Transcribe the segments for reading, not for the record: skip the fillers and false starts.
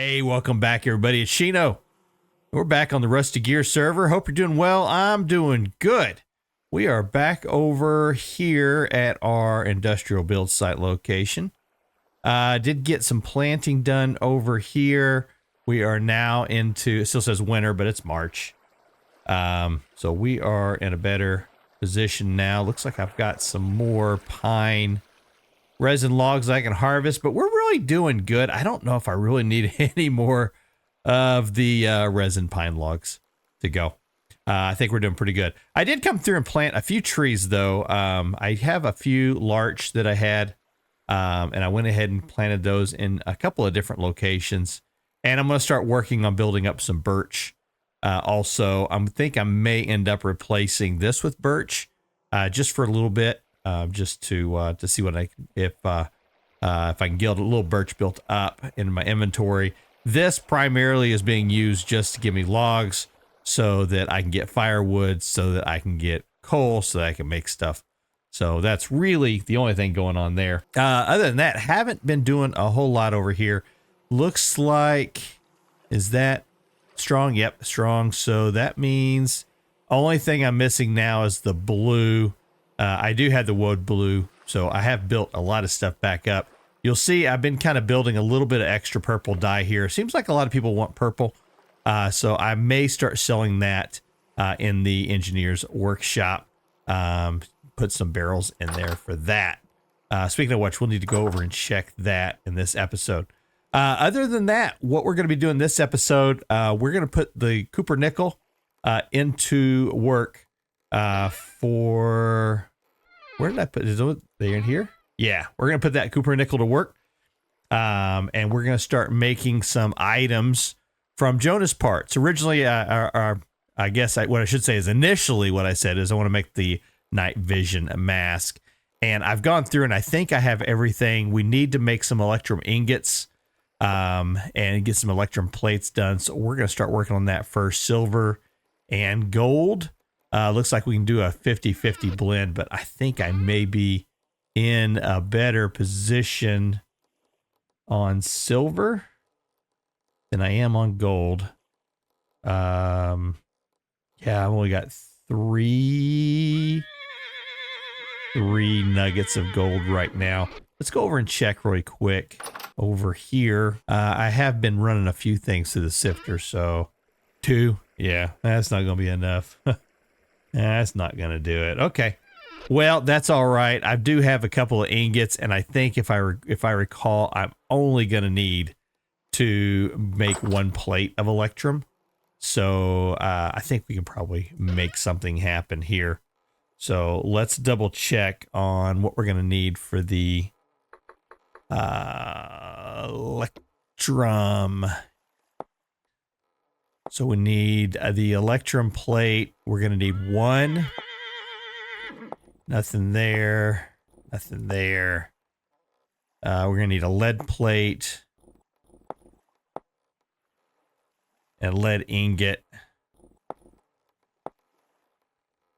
Hey, welcome back, everybody. It's Shino. We're back on the Rusty Gears server. Hope you're doing well. I'm doing good. We are back over here at our industrial build site location. Did get some planting done over here. We are now into, it still says winter, but it's March. So we are in a better position now. Looks like I've got some more pine resin logs I can harvest, but we're really doing good. I don't know if I really need any more of the resin pine logs to go. I think we're doing pretty good. I did come through and plant a few trees though. I have a few larch that I had, and I went ahead and planted those in a couple of different locations. And I'm going to start working on building up some birch. Also, I think I may end up replacing this with birch, just for a little bit. Just to see what if I can get a little birch built up in my inventory. This primarily is being used just to give me logs so that I can get firewood, so that I can get coal, so that I can make stuff. So that's really the only thing going on there. Other than that, haven't been doing a whole lot over here. Looks like, is that strong? Yep, strong. So that means only thing I'm missing now is the blue. I do have the wood blue, so I have built a lot of stuff back up. You'll see I've been kind of building a little bit of extra purple dye here. Seems like a lot of people want purple, so I may start selling that in the engineer's workshop. Put some barrels in there for that. Speaking of which, we'll need to go over and check that in this episode. Other than that, what we're going to be doing this episode, we're going to put the Cooper nickel into work for... Where did I put it? Is they in here? Yeah, we're going to put that Cooper nickel to work. And we're going to start making some items from Jonah's parts. Originally, I guess what I should say is initially what I said is I want to make the night vision mask. And I've gone through and I think I have everything. We need to make some electrum ingots and get some electrum plates done. So we're going to start working on that first. Silver and gold. Looks like we can do a 50-50 blend, but I think I may be in a better position on silver than I am on gold. Yeah, I've only got three nuggets of gold right now. Let's go over and check really quick over here. I have been running a few things through the sifter, so 2. Yeah, that's not going to be enough. That's not going to do it. Okay. Well, that's all right. I do have a couple of ingots, and I think if I recall, I'm only going to need to make 1 plate of electrum. So I think we can probably make something happen here. So let's double check on what we're going to need for the electrum. So we need the electrum plate. We're going to need 1. Nothing there. Nothing there. We're going to need a lead plate. And lead ingot.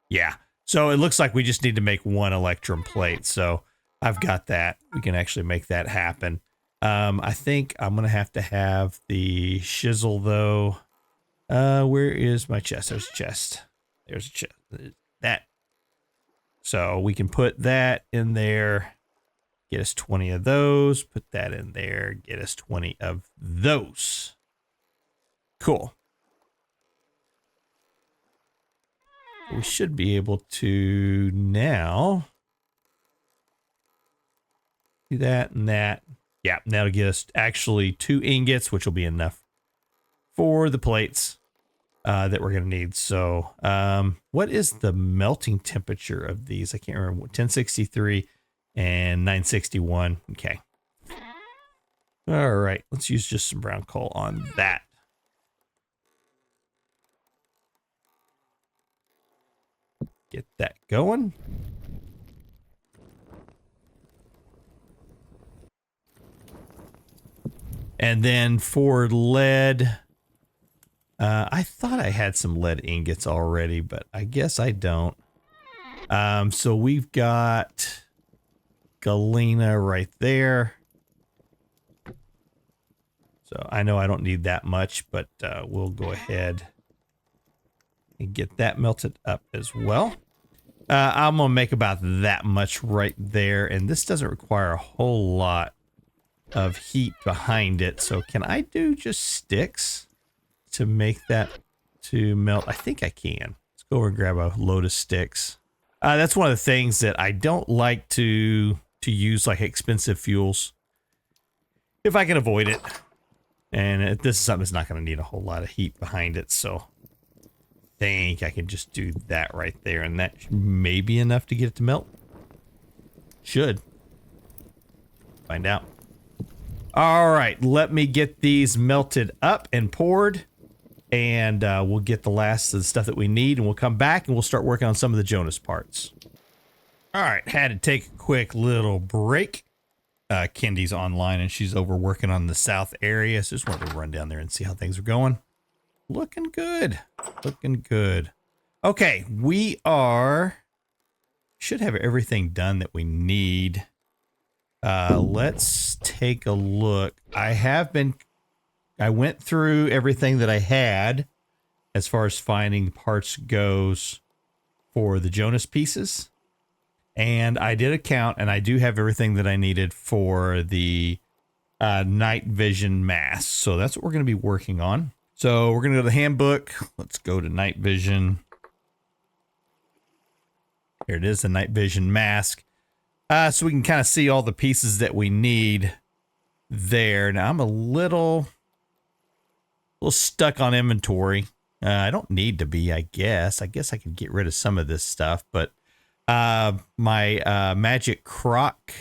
Yeah. So it looks like we just need to make 1 electrum plate. So I've got that. We can actually make that happen. I think I'm going to have the shizzle though. Where is my chest? There's a chest. There's a chest. That. So we can put that in there. Get us 20 of those. Put that in there. Get us 20 of those. Cool. We should be able to now do that and that. Yeah, that'll get us actually 2 ingots, which will be enough for the plates that we're going to need. So what is the melting temperature of these? I can't remember. 1063 and 961. Okay. All right. Let's use just some brown coal on that. Get that going. And then for lead, I thought I had some lead ingots already, but I guess I don't. So we've got galena right there. So I know I don't need that much, but we'll go ahead and get that melted up as well. I'm going to make about that much right there. And this doesn't require a whole lot of heat behind it. So can I do just sticks to make that to melt? I think I can. Let's go over and grab a load of sticks. That's one of the things that I don't like to use, like expensive fuels, if I can avoid it. And this is something that's not going to need a whole lot of heat behind it, so I think I can just do that right there, and that may be enough to get it to melt. Should. Find out. All right, let me get these melted up and poured, and we'll get the last of the stuff that we need, and we'll come back and we'll start working on some of the Jonas parts. All right, had to take a quick little break. Kendi's online and she's over working on the south area, so just wanted to run down there and see how things are going. Looking good. Looking good. Okay, we should have everything done that we need. Let's take a look. I went through everything that I had as far as finding parts goes for the Jonas pieces. And I did a count, and I do have everything that I needed for the night vision mask. So that's what we're going to be working on. So we're going to go to the handbook. Let's go to night vision. Here it is, the night vision mask. So we can kind of see all the pieces that we need there. Now I'm a little stuck on inventory. I don't need to be, I guess. I guess I could get rid of some of this stuff, but my magic croc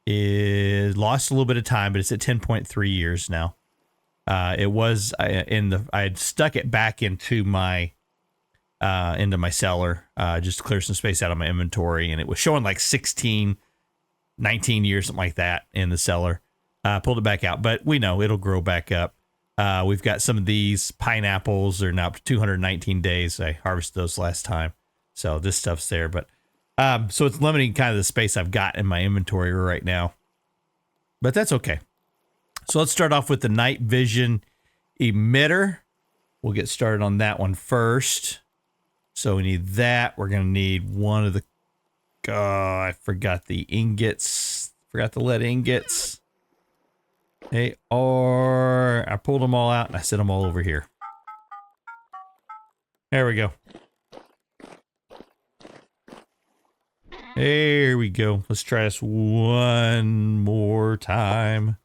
is lost a little bit of time, but it's at 10.3 years now. It was I had stuck it back into my cellar, just to clear some space out of my inventory, and it was showing like 16, 19 years, something like that in the cellar. Pulled it back out, but we know it'll grow back up. We've got some of these pineapples. They're now up to 219 days. I harvested those last time. So this stuff's there, but so it's limiting kind of the space I've got in my inventory right now, but that's okay. So let's start off with the night vision emitter. We'll get started on that one first. So we need that. We're going to need one of the, I forgot the ingots. Forgot the lead ingots. I pulled them all out and I set them all over here. There we go. There we go. Let's try this one more time.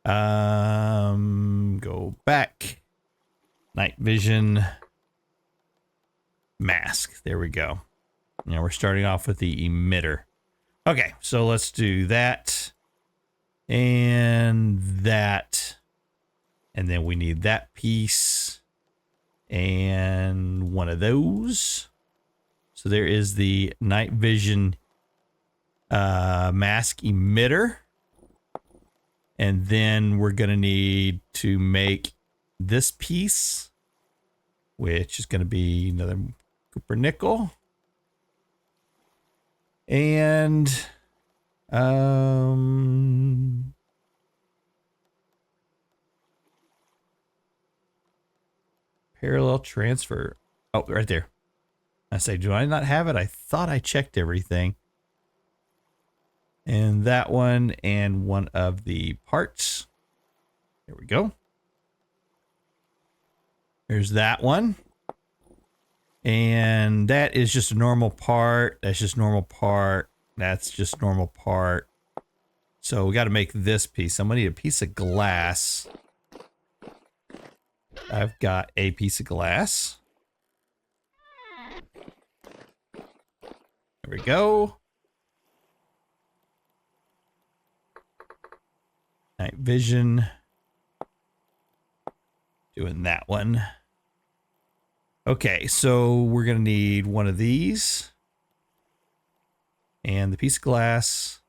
Go back. Night vision mask. There we go. Now we're starting off with the emitter. Okay, so let's do that. And that. And then we need that piece. And one of those. So there is the night vision mask emitter. And then we're going to need to make this piece, which is going to be another copper nickel. And parallel transfer. Oh, right there. I say, do I not have it? I thought I checked everything. And that one and one of the parts. There we go. There's that one. And that is just a normal part. That's just normal part. That's just normal part. So we got to make this piece. I'm going to need a piece of glass. I've got a piece of glass. There we go. Night vision. Doing that one. Okay, so we're going to need one of these. And the piece of glass.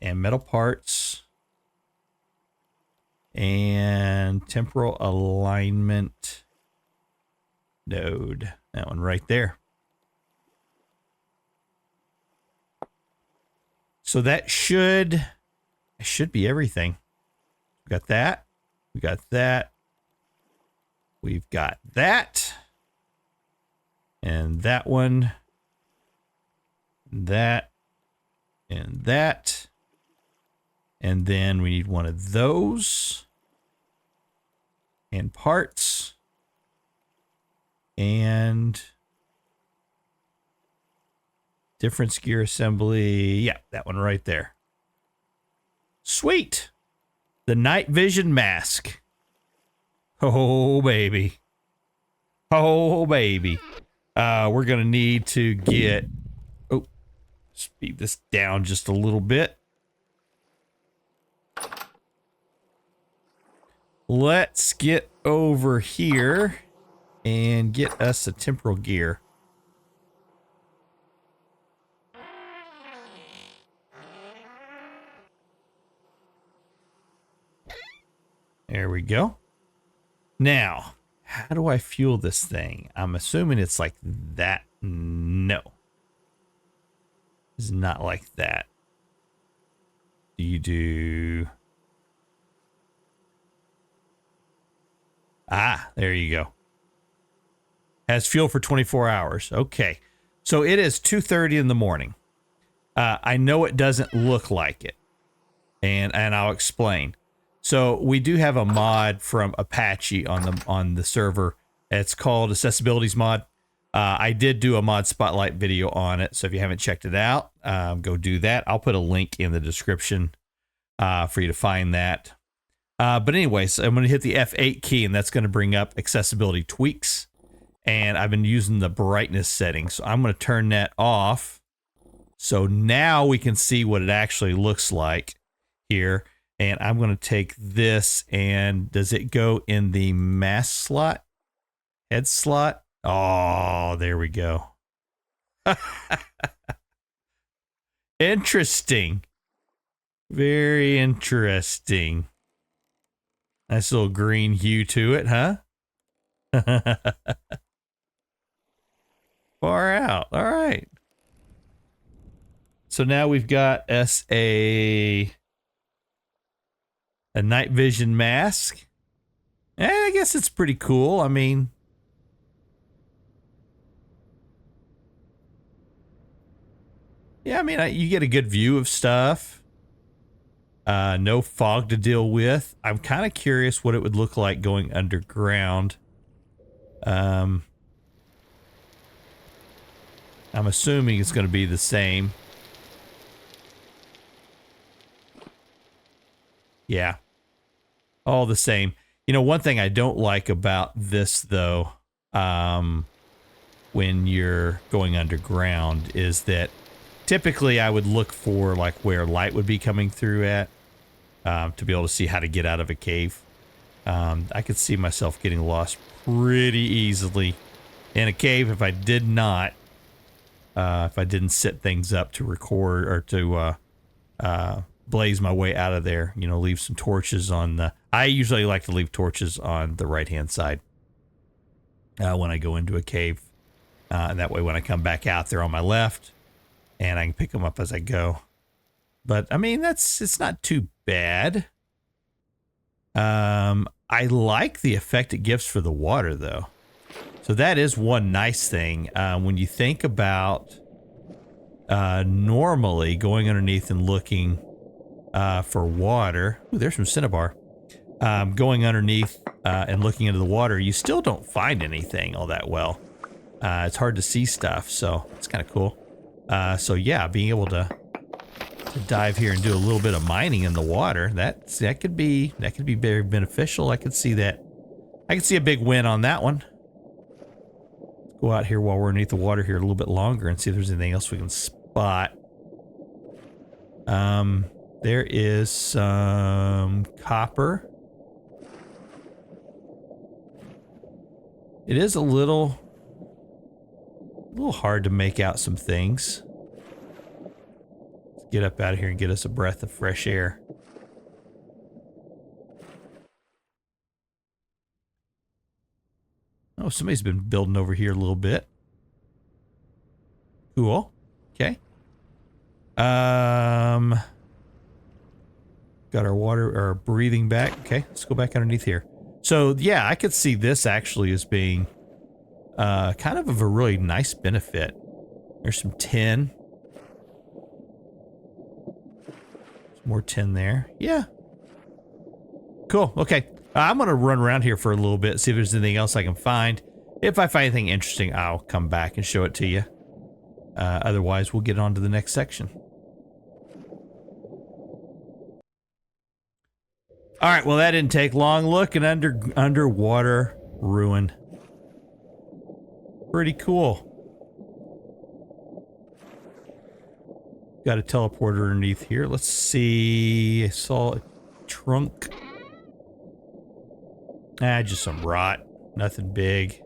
And metal parts. And temporal alignment node. That one right there. So that should be everything. We got that. We got that. We've got that. And that one. That. And that. And then we need one of those. And parts. And difference gear assembly. Yeah, that one right there. Sweet. The night vision mask. Oh, baby. Oh, baby. We're going to need to get... Oh, speed this down just a little bit. Let's get over here and get us a temporal gear. There we go. Now, how do I fuel this thing? I'm assuming it's like that. No. It's not like that. Do you do... Ah, there you go. Has fuel for 24 hours. Okay. So it is 2:30 in the morning. I know it doesn't look like it. And I'll explain. So we do have a mod from Apache on the server. It's called Accessibilities Mod. I did do a mod spotlight video on it. So if you haven't checked it out, go do that. I'll put a link in the description for you to find that. But anyways, I'm going to hit the F8 key, and that's going to bring up accessibility tweaks. And I've been using the brightness setting, so I'm going to turn that off. So now we can see what it actually looks like here. And I'm going to take this, and does it go in the mask slot? Head slot? Oh, there we go. Interesting. Very interesting. Nice little green hue to it, huh? Far out. All right. So now we've got us a night vision mask. And I guess it's pretty cool. I mean, yeah, I mean, you get a good view of stuff. No fog to deal with. I'm kind of curious what it would look like going underground. I'm assuming it's going to be the same. Yeah. All the same. You know, one thing I don't like about this, though, when you're going underground, is that typically I would look for like where light would be coming through at to be able to see how to get out of a cave. I could see myself getting lost pretty easily in a cave if I did not, if I didn't set things up to record or to blaze my way out of there. You know, leave some torches on the... I usually like to leave torches on the right-hand side when I go into a cave. And that way when I come back out, they're on my left. And I can pick them up as I go. But, I mean, it's not too bad. I like the effect it gives for the water, though. So that is one nice thing. When you think about normally going underneath and looking for water. Ooh, there's some cinnabar. Going underneath and looking into the water, you still don't find anything all that well. It's hard to see stuff, so it's kind of cool. So yeah, being able to dive here and do a little bit of mining in the water, that could be very beneficial. I could see that. I could see a big win on that one. Let's go out here while we're underneath the water here a little bit longer and see if there's anything else we can spot. There is some copper. It is a little hard to make out some things. Let's get up out of here and get us a breath of fresh air. Oh, somebody's been building over here a little bit. Cool. Okay. got our water, our breathing back. Okay, let's go back underneath here. So yeah, I could see this actually as being kind of a really nice benefit. There's some tin. Some more tin there. Yeah. Cool. Okay. I'm going to run around here for a little bit, see if there's anything else I can find. If I find anything interesting, I'll come back and show it to you. Otherwise, we'll get on to the next section. All right. Well, that didn't take long. Look, an underwater ruin. Pretty cool. Got a teleporter underneath here. Let's see. I saw a trunk. Just some rot. Nothing big.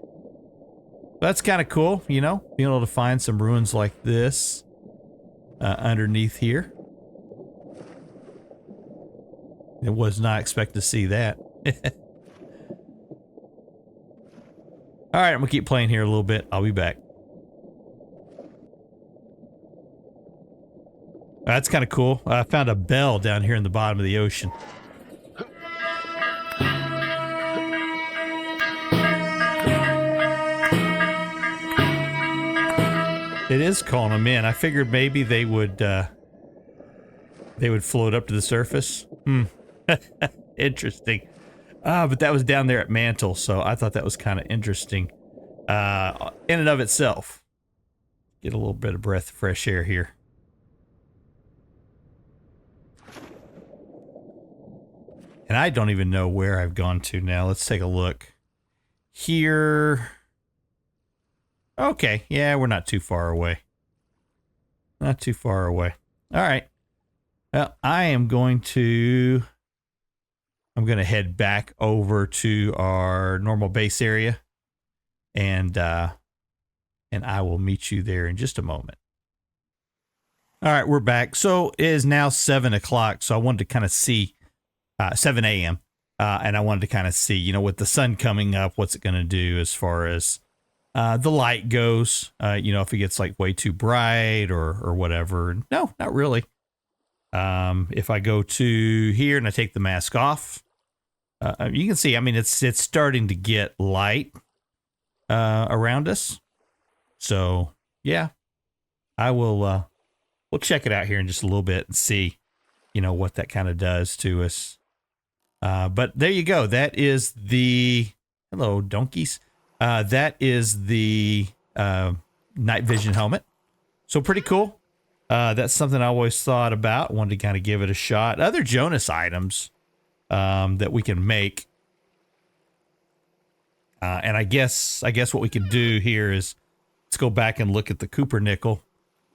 That's kind of cool, you know, being able to find some ruins like this underneath here. I was not expecting to see that. All right, I'm gonna keep playing here a little bit. I'll be back. That's kind of cool. I found a bell down here in the bottom of the ocean. It is calling them in. I figured maybe they would float up to the surface. Interesting. But that was down there at Mantle, so I thought that was kind of interesting. In and of itself. Get a little bit of breath of fresh air here. And I don't even know where I've gone to now. Let's take a look. Here. Okay, yeah, we're not too far away. Not too far away. All right. Well, I'm going to head back over to our normal base area, and I will meet you there in just a moment. All right, we're back. So it is now 7 o'clock, so I wanted to kind of see 7 a.m. And I wanted to kind of see, you know, with the sun coming up, what's it going to do as far as the light goes, you know, if it gets like way too bright or whatever. No, not really. If I go to here and I take the mask off, you can see, I mean, it's starting to get light around us. So yeah, I will, we'll check it out here in just a little bit and see, you know, what that kind of does to us. But there you go. That is the, hello, donkeys. That is the night vision helmet. So pretty cool. That's something I always thought about. Wanted to kind of give it a shot. Other Jonas items that we can make. And I guess what we can do here is let's go back and look at the Cooper nickel,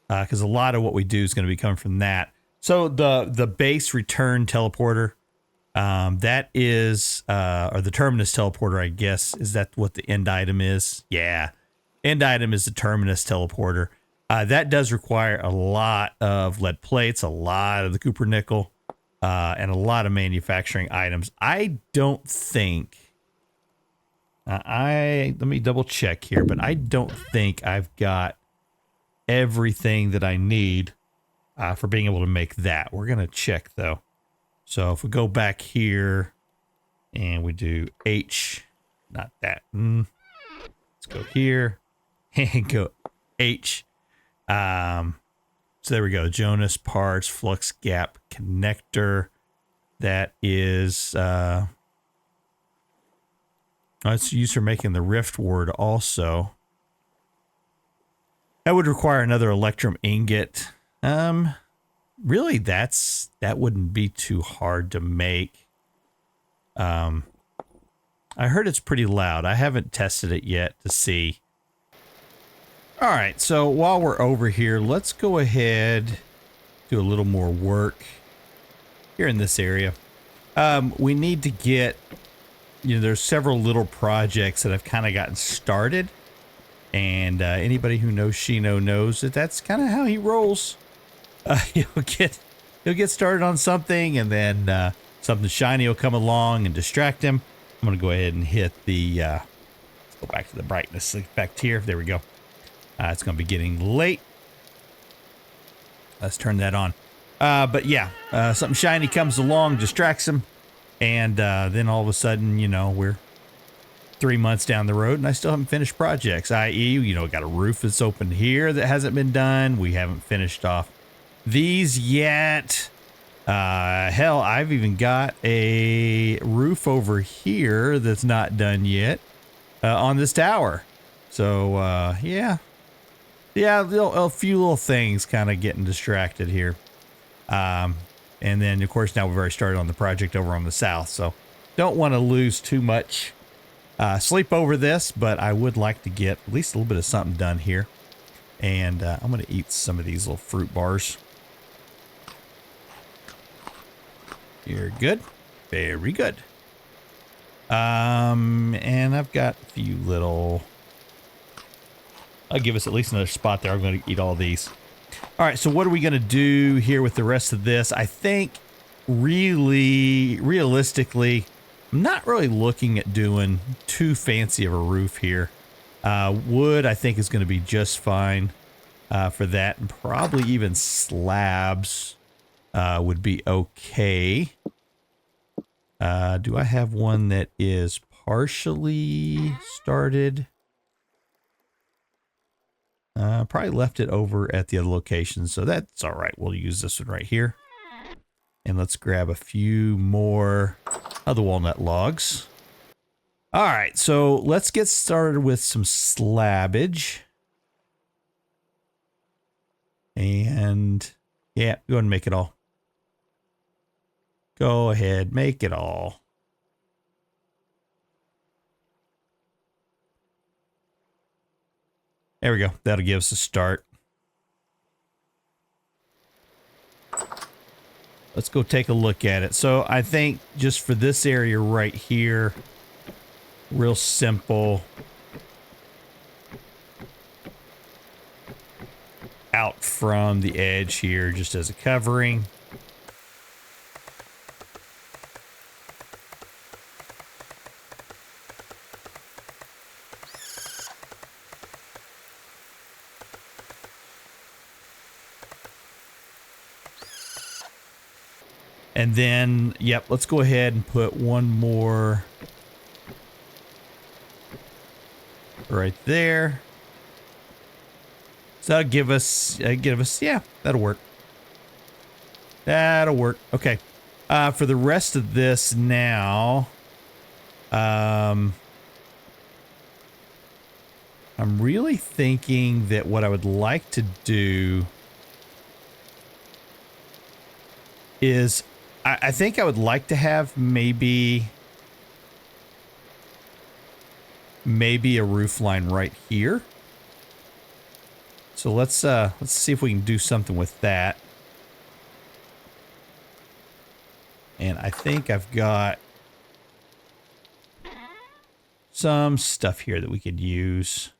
because a lot of what we do is going to be coming from that. So the base return teleporter, that is, or the terminus teleporter, I guess, is that what the end item is? Yeah. End item is the terminus teleporter. That does require a lot of lead plates, a lot of the Cooper nickel, and a lot of manufacturing items. I don't think, let me double check here, but I don't think I've got everything that I need for being able to make that. We're going to check though. So if we go back here and we do H, not that. Let's go here and go H. So there we go. Jonas parts, flux gap connector. That is, it's used for making the rift ward also. That would require another electrum ingot. Really, that wouldn't be too hard to make. I heard it's pretty loud. I haven't tested it yet to see. All right, so while we're over here, let's go ahead, do a little more work here in this area. We need to get, you know, there's several little projects that I've kind of gotten started. And anybody who knows Shino knows that that's kind of how he rolls. He'll get started on something, and then something shiny will come along and distract him. I'm going to go ahead and hit the, let's go back to the brightness, back here. There we go. It's going to be getting late. Let's turn that on. But yeah, something shiny comes along, distracts him, and then all of a sudden, you know, we're 3 months down the road and I still haven't finished projects, i.e., you know, got a roof that's open here that hasn't been done. We haven't finished off these yet. Hell, I've even got a roof over here that's not done yet on this tower. So, yeah, a few little things kind of getting distracted here. And then, of course, now we've already started on the project over on the south. So don't want to lose too much sleep over this, but I would like to get at least a little bit of something done here. And I'm going to eat some of these little fruit bars. You're good. Very good. And I've got a few little... I'll give us at least another spot there. I'm going to eat all these. All right, so what are we going to do here with the rest of this? I think realistically, I'm not really looking at doing too fancy of a roof here. Wood, I think, is going to be just fine for that. And probably even slabs would be okay. Do I have one that is partially started? Probably left it over at the other location, so that's all right. We'll use this one right here. And let's grab a few more of the walnut logs. All right, so let's get started with some slabbage. And yeah, go ahead and make it all. Go ahead, make it all. There we go. That'll give us a start. Let's go take a look at it. So I think just for this area right here, real simple. Out from the edge here, just as a covering. And then, yep, let's go ahead and put one more right there. So that'll give us, yeah, that'll work. That'll work. Okay. For the rest of this now, I'm really thinking that what I would like to do is, I think I would like to have maybe a roof line right here. So let's see if we can do something with that. And I think I've got some stuff here that we could use.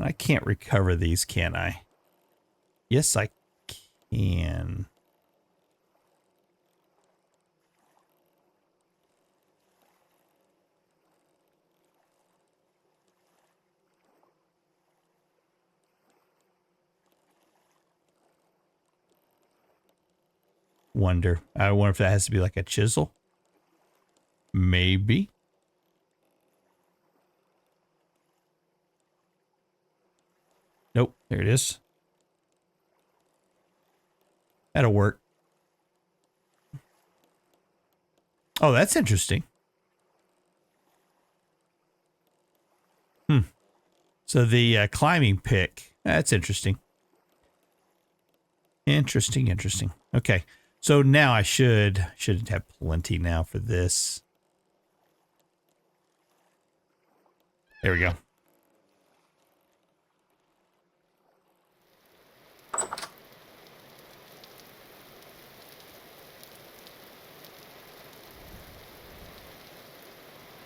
I can't recover these, can I? Yes, I can. I wonder if that has to be like a chisel. Maybe. Nope, there it is. That'll work. Oh, that's interesting. So the climbing pick, that's interesting. Interesting. Okay. So now I should have plenty now for this. There we go.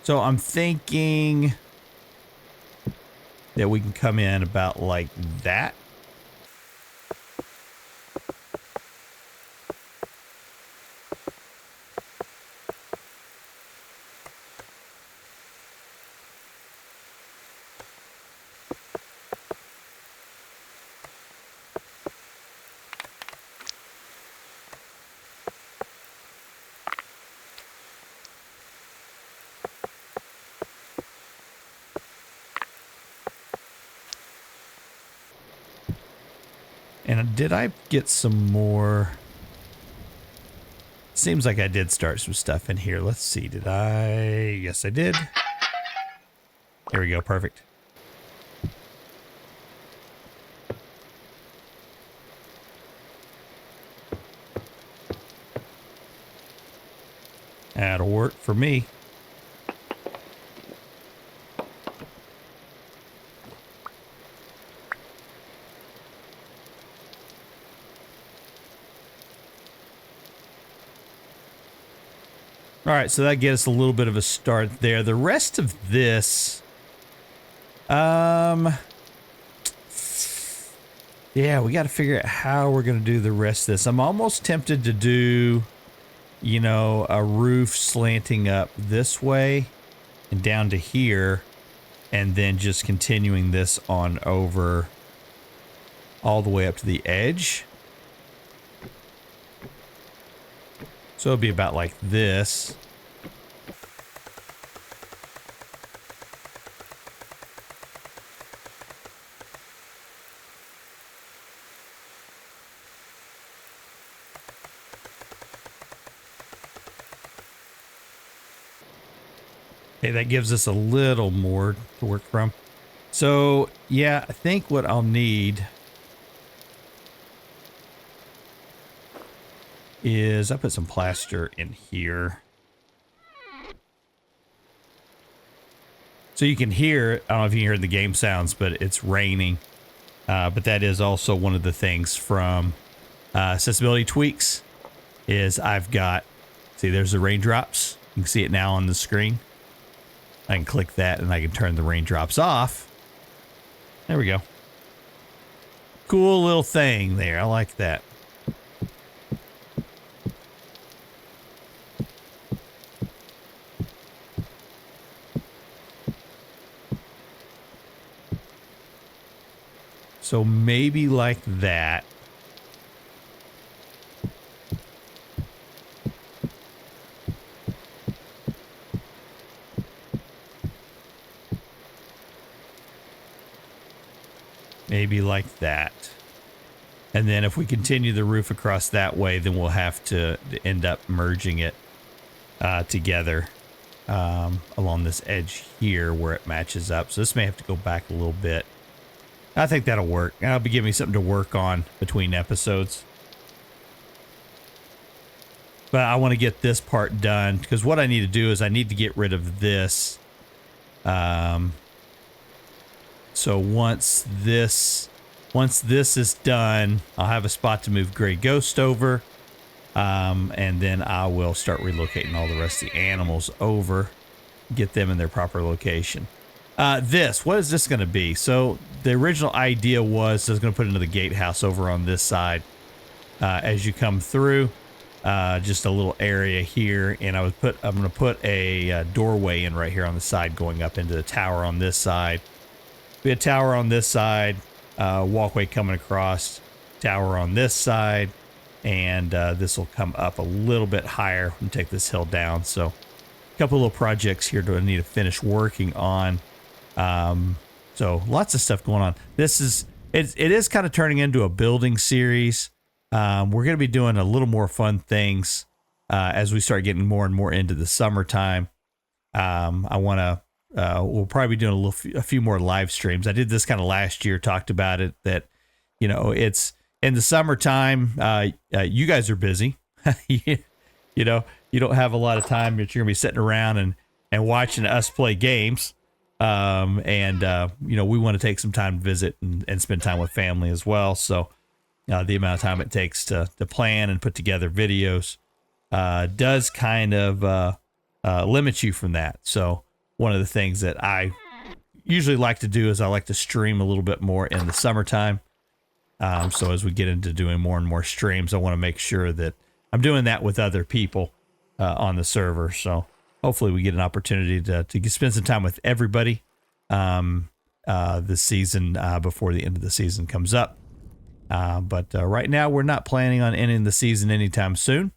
So I'm thinking that we can come in about like that. And did I get some more? Seems like I did start some stuff in here. Let's see. Did I? Yes, I did. Here we go. Perfect. That'll work for me. All right, so that gets us a little bit of a start there. The rest of this, yeah, we got to figure out how we're going to do the rest of this. I'm almost tempted to do, you know, a roof slanting up this way and down to here, and then just continuing this on over all the way up to the edge. So it'll be about like this. Okay, that gives us a little more to work from. So yeah, I think what I'll need is I put some plaster in here. So you can hear, I don't know if you can hear the game sounds, but it's raining. But that is also one of the things from accessibility tweaks is I've got, see there's the raindrops. You can see it now on the screen. I can click that and I can turn the raindrops off. There we go. Cool little thing there. I like that. So maybe like that. Maybe like that. And then if we continue the roof across that way, then we'll have to end up merging it together along this edge here where it matches up. So this may have to go back a little bit. I think that'll work. That'll be giving me something to work on between episodes. But I want to get this part done because what I need to do is I need to get rid of this. So once this is done, I'll have a spot to move Gray Ghost over. And then I will start relocating all the rest of the animals over, get them in their proper location. What is this going to be? So the original idea was I was going to put another gatehouse over on this side as you come through, just a little area here, and I'm going to put a doorway in right here on the side going up into the tower on this side. Be a tower on this side, walkway coming across, tower on this side, and this will come up a little bit higher and take this hill down. So a couple little projects here that I need to finish working on. So lots of stuff going on. It is kind of turning into a building series. We're going to be doing a little more fun things as we start getting more and more into the summertime. We'll probably be doing a few more live streams. I did this kind of last year, talked about it, that, you know, it's in the summertime. You guys are busy. you know, you don't have a lot of time that you're going to be sitting around and watching us play games. You know, we want to take some time to visit and spend time with family as well. So the amount of time it takes to plan and put together videos does kind of limit you from that. So one of the things that I usually like to do is I like to stream a little bit more in the summertime. So as we get into doing more and more streams, I want to make sure that I'm doing that with other people on the server. So hopefully we get an opportunity to spend some time with everybody this season before the end of the season comes up. But right now we're not planning on ending the season anytime soon.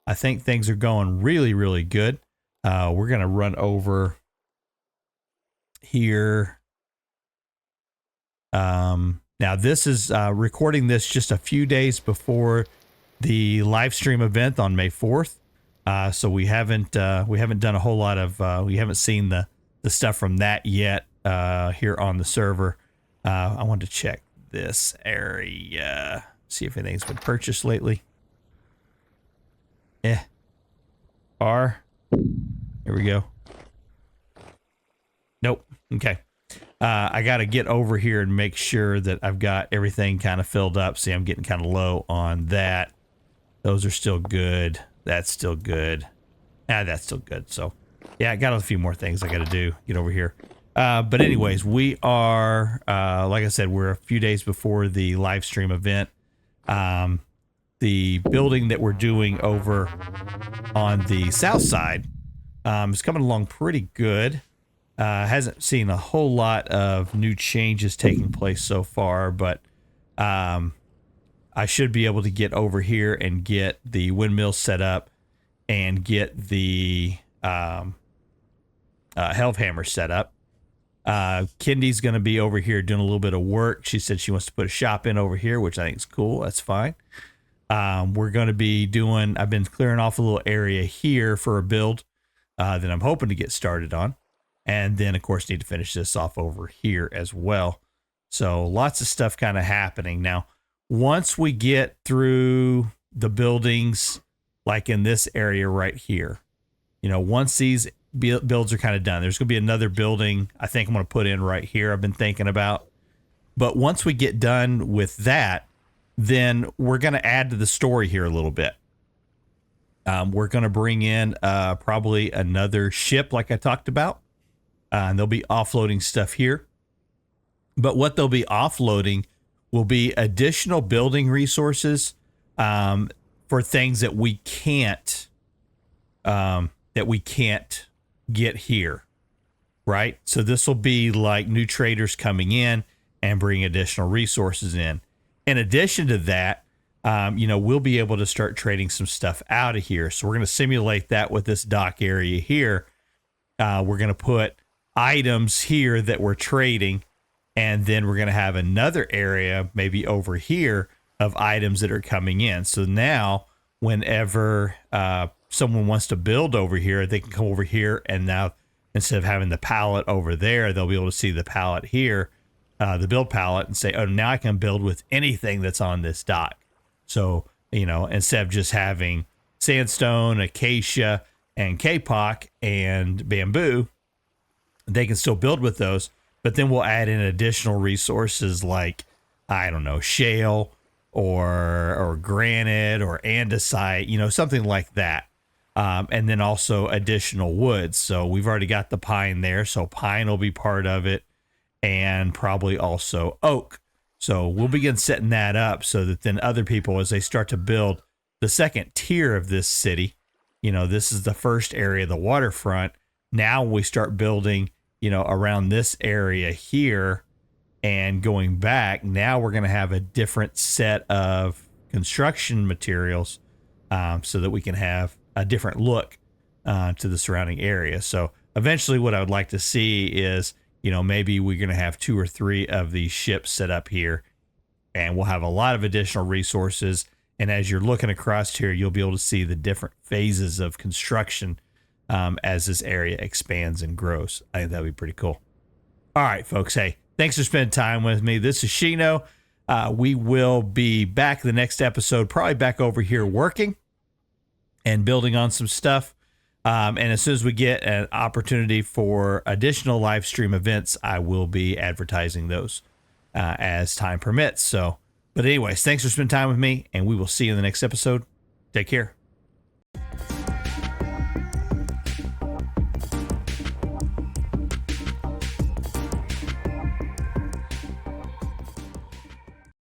I think things are going really, really good. We're going to run over here Now this is recording this just a few days before the live stream event on May 4th. So we haven't done a whole lot of, we haven't seen the stuff from that yet here on the server. I wanted to check this area, see if anything's been purchased lately. Here we go. Nope. Okay. I got to get over here and make sure that I've got everything kind of filled up. See, I'm getting kind of low on that. Those are still good. That's still good. That's still good. So, yeah, I got a few more things I got to do. Get over here. But anyways, we are, like I said, we're a few days before the live stream event. The building that we're doing over on the south side is coming along pretty good. Hasn't seen a whole lot of new changes taking place so far, but I should be able to get over here and get the windmill set up and get the Helvhammer set up. Kindy's going to be over here doing a little bit of work. She said she wants to put a shop in over here, which I think is cool. That's fine. We're going to be doing, I've been clearing off a little area here for a build that I'm hoping to get started on. And then, of course, need to finish this off over here as well. So lots of stuff kind of happening. Now, once we get through the buildings, like in this area right here, you know, once these builds are kind of done, there's going to be another building I think I'm going to put in right here I've been thinking about. But once we get done with that, then we're going to add to the story here a little bit. We're going to bring in probably another ship like I talked about. And they'll be offloading stuff here. But what they'll be offloading will be additional building resources for things that we can't get here, right? So this will be like new traders coming in and bring additional resources in. In addition to that, you know, we'll be able to start trading some stuff out of here. So we're going to simulate that with this dock area here. We're going to put items here that we're trading, and then we're going to have another area maybe over here of items that are coming in. So now whenever someone wants to build over here, they can come over here, and now instead of having the pallet over there, they'll be able to see the pallet here, the build pallet, and say, oh, now I can build with anything that's on this dock. So, you know, instead of just having sandstone, acacia, and kapok and bamboo, they can still build with those, but then we'll add in additional resources like, I don't know, shale or granite or andesite, you know, something like that. And then also additional woods. So we've already got the pine there, so pine will be part of it, and probably also oak. So we'll begin setting that up so that then other people, as they start to build the second tier of this city, you know, this is the first area, the waterfront. Now we start building, you know, around this area here and going back. Now we're going to have a different set of construction materials so that we can have a different look to the surrounding area. So eventually what I would like to see is, you know, maybe we're going to have 2 or 3 of these ships set up here, and we'll have a lot of additional resources. And as you're looking across here, you'll be able to see the different phases of construction as this area expands and grows. I think that'd be pretty cool. All right, folks. Hey, thanks for spending time with me. This is Shino. We will be back the next episode, probably back over here working and building on some stuff. And as soon as we get an opportunity for additional live stream events, I will be advertising those as time permits. So, but anyways, thanks for spending time with me, and we will see you in the next episode. Take care.